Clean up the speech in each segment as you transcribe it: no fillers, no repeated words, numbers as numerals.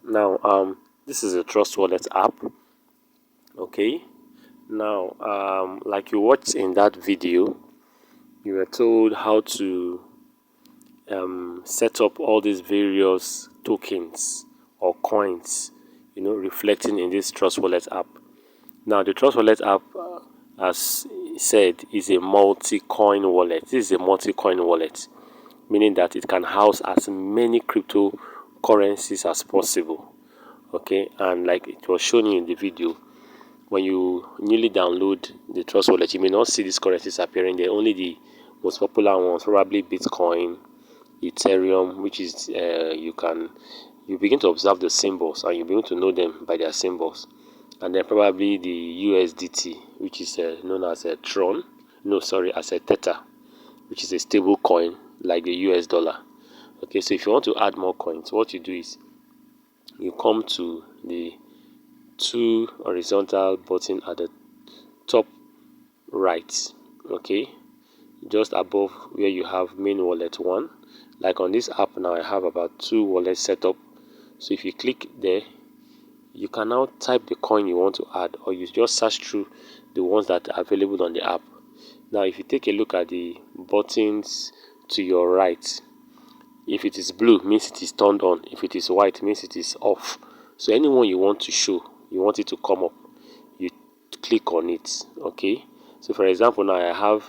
Now this is a Trustwallet app. Okay, now like you watched in that video, you were told how to set up all these various tokens or coins, reflecting in this Trustwallet app. Now the Trustwallet app, as said, is a multi-coin wallet. This is a multi-coin wallet, meaning that it can house as many cryptocurrencies as possible. Okay, and like it was shown you in the video, when you newly download the Trust Wallet, you may not see these currencies appearing there. Only the most popular ones, probably Bitcoin, Ethereum, which is you begin to observe the symbols and you begin to know them by their symbols. And then probably the USDT, which is known as a Tron, no sorry, as a Theta, which is a stable coin like the US dollar. Okay, so if you want to add more coins, what you do is you come to the two horizontal button at the top right, okay, just above where you have main wallet one. Like on this app now, I have about 2 wallets set up. So if you click there, you can now type the coin you want to add, or you just search through the ones that are available on the app. Now if you take a look at the buttons to your right, if it is blue means it is turned on, if it is white means it is off. So anyone you want to show, you want it to come up, you click on it. Okay, so for example, now I have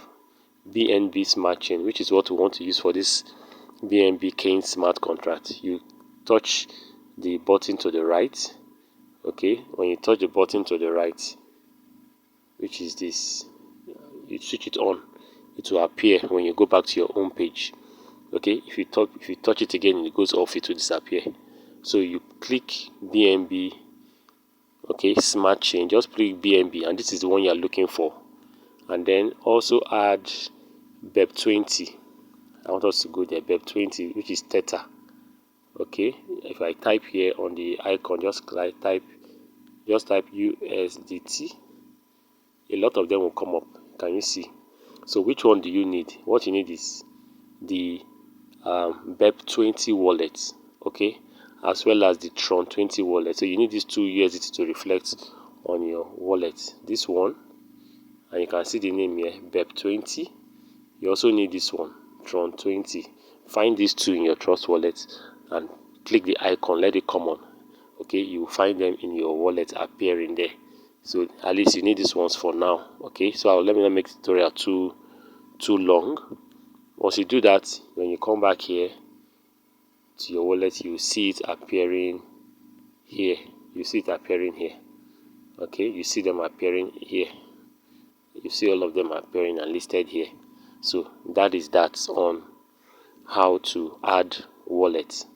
BNB smart chain, which is what we want to use for this BNB Kane smart contract. You touch the button to the right. Okay, when you touch the button to the right, which is this, you switch it on, it will appear when you go back to your home page. Okay, if you touch it again, it goes off, it will disappear. So you click BNB, okay, smart chain, just click BNB, and this is the one you are looking for. And then also add BEP20. I want us to go there, BEP20, which is Theta. Okay, if I type here on the icon, just type USDT, a lot of them will come up. Can you see? So which one do you need? What you need is the BEP20 wallet, okay, as well as the Tron 20 wallet. So you need these two USDT to reflect on your wallet. This one, and you can see the name here, BEP20. You also need this one, Tron 20. Find these two in your Trust Wallet and click the icon, let it come on. Okay, you will find them in your wallet appearing there. So at least you need these ones for now. Okay, so let me not make the tutorial too long. Once you do that, when you come back here to your wallet, you see it appearing here. You see it appearing here. Okay, you see them appearing here. You see all of them appearing and listed here. So that is that on how to add wallet.